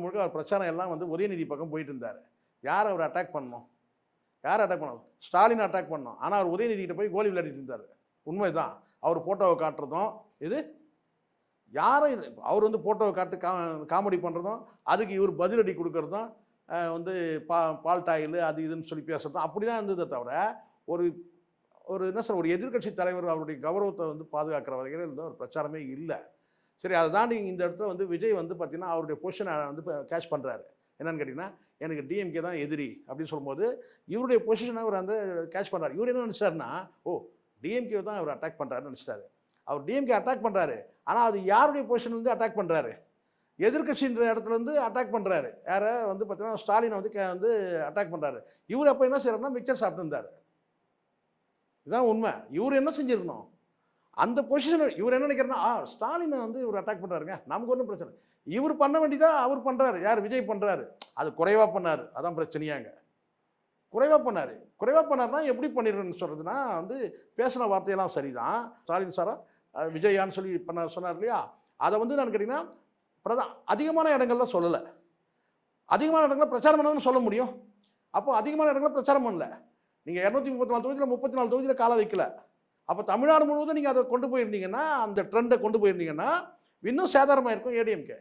முழுக்க அவர் பிரச்சாரம் எல்லாம் வந்து உதயநிதி பக்கம் போயிட்டு இருந்தார். யார் அவர் அட்டாக் பண்ணணும்? யார் அட்டாக் பண்ணணும்? ஸ்டாலின் அட்டாக் பண்ணணும். ஆனால் அவர் உதயநிதி கிட்ட போய் கோலி விளையாடிட்டு இருந்தார். உண்மைதான். அவர் போட்டோவை காட்டுறதும் இது யாரும் இது அவர் வந்து போட்டோவை காட்டு காமெடி பண்ணுறதும், அதுக்கு இவர் பதிலடி கொடுக்கறதும், வந்து பால் டாயில் அது இதுன்னு சொல்லி பேசுறதும் அப்படி தான் இருந்ததே தவிர, ஒரு ஒரு என்ன சொல்ற ஒரு எதிர்க்கட்சி தலைவர் அவருடைய கௌரவத்தை வந்து பாதுகாக்கிற வகையில் இருந்த ஒரு பிரச்சாரமே இல்லை. சரி, அதை தாண்டி இந்த இடத்துல வந்து விஜய் வந்து பார்த்தீங்கன்னா அவருடைய பொசிஷனை வந்து கேட்ச் பண்ணுறாரு. என்னன்னு கேட்டிங்கன்னா, எனக்கு டிஎம்கே தான் எதிரி அப்படின்னு சொல்லும்போது இவருடைய பொசிஷனை அவர் வந்து கேட்ச் பண்ணுறாரு. இவர் என்ன நினச்சாருன்னா, ஓ டிஎம்கே தான் அவர் அட்டாக் பண்ணுறாருன்னு நினச்சிட்டாரு. அவர் டிஎம்கே அட்டாக் பண்ணுறாரு. ஆனால் அது யாருடைய பொசிஷன்லேருந்து அட்டாக் பண்ணுறாரு? எதிர்க்கட்சின்ற இடத்துலேருந்து அட்டாக் பண்ணுறாரு. யாரை வந்து பார்த்தீங்கன்னா ஸ்டாலினை வந்து அட்டாக் பண்ணுறாரு. இவர் அப்போ என்ன செய்யறாருன்னா மிக்சர் சாப்பிட்டு இருந்தார். இதுதான் உண்மை. இவர் என்ன செஞ்சிருக்கணும்? அந்த பொசிஷன் இவர் என்ன நினைக்கிறாருன்னா, ஸ்டாலினை வந்து இவர் அட்டாக் பண்ணுறாருங்க, நமக்கு ஒன்றும் பிரச்சனை. இவர் பண்ண வேண்டியதா அவர் பண்ணுறாரு. யார்? விஜய் பண்ணுறாரு. அது குறைவாக பண்ணார். அதான் பிரச்சனையாங்க. குறைவாக பண்ணார். குறைவாக பண்ணார்னா எப்படி பண்ணிடுறேன்னு சொல்கிறதுனா வந்து பேசின வார்த்தையெல்லாம் சரிதான். ஸ்டாலின் சாரா விஜயான்னு சொல்லி சொன்னார் இல்லையா? அதை வந்து நான் கேட்டிங்கன்னா அதிகமான இடங்கள்ல சொல்லலை. அதிகமான இடங்களில் பிரச்சாரம் பண்ணணும்னு சொல்ல முடியும். அப்போ அதிகமான இடங்களில் பிரச்சாரம் பண்ணல. நீங்கள் 234 தொகுதியில் 34 தொகுதியில் கால வைக்கல. அப்போ தமிழ்நாடு முழுவதும் நீங்கள் அதை கொண்டு போயிருந்தீங்கன்னா, அந்த ட்ரெண்டை கொண்டு போயிருந்தீங்கன்னா இன்னும் சேதாரமாக இருக்கும் ஏடிஎம்கே.